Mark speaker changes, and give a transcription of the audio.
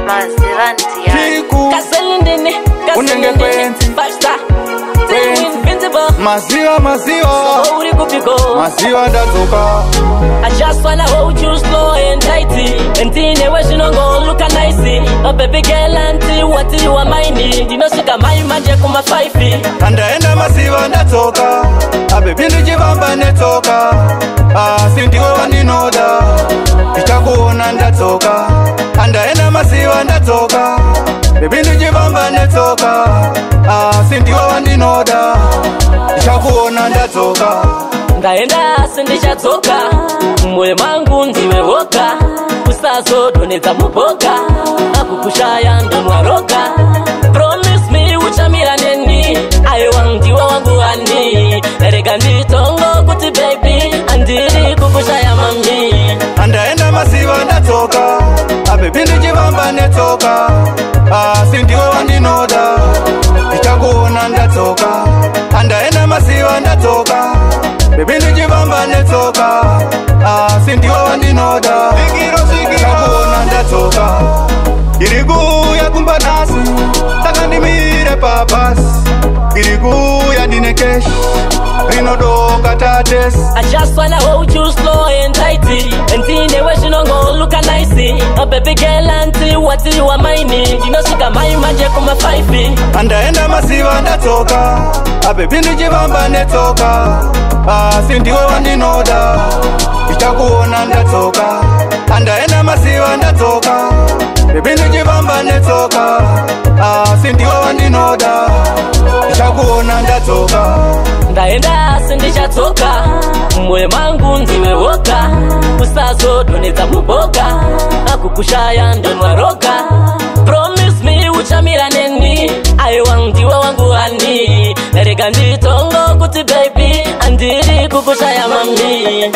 Speaker 1: Chiku unenge kwenzi Maziwa Maziwa ndatoka
Speaker 2: I just wanna hold you slow and tighty and in a way she don't go look a nicey. A baby girl auntie what you are minding. You know she got my magic on my 5 feet.
Speaker 1: And I end Maziwa ndatoka A baby nijibamba netoka Sindiwe waninoda Itakuona ndatoka And I end Maziwa ndatoka Baby nijibamba netoka Sindiwe waninoda Itakuona ndatoka
Speaker 2: Ndaenda sindishatoka Mwe mangu ndiwewoka Kusazo doneza muboka Akukushaya ndonwaroka Promise me uchamira neni Ayo wangiwa wangu ani Erega nditongo kuti baby Andiri kukushaya mami
Speaker 1: Andaenda Maziwa ndatoka Baby ndijibamba netoka Sindiwe waninoda Itakuona ndatoka Andaenda Maziwa ndatoka Baby nijibamba netoka Sindiwe waninoda Itakuona ndatoka Irigu ya kumbanasi Takandimire papas Irigu ya dinekesh Rinodoka tates
Speaker 2: I just wanna hold you slow and tighty And in a way she don't go look a nicey. A baby girl auntie what you are minding. You know she got my magic on my 5 feet.
Speaker 1: Andaenda Maziwa ndatoka Baby nijibamba netoka Sindiwe waninoda Itakuona ndatoka Andaenda Maziwa ndatoka Baby nijibamba netoka Sindiwe waninoda Itakuona ndatoka
Speaker 2: Ndaenda sindishatoka Mwe mangu ndiwewoka Kusazo doneza muboka Akukushaya ndonwaroka Promise me uchamira neni Ayo wangiwa wangu ani Erega nditongo kuti baby Andiri kukushaya mami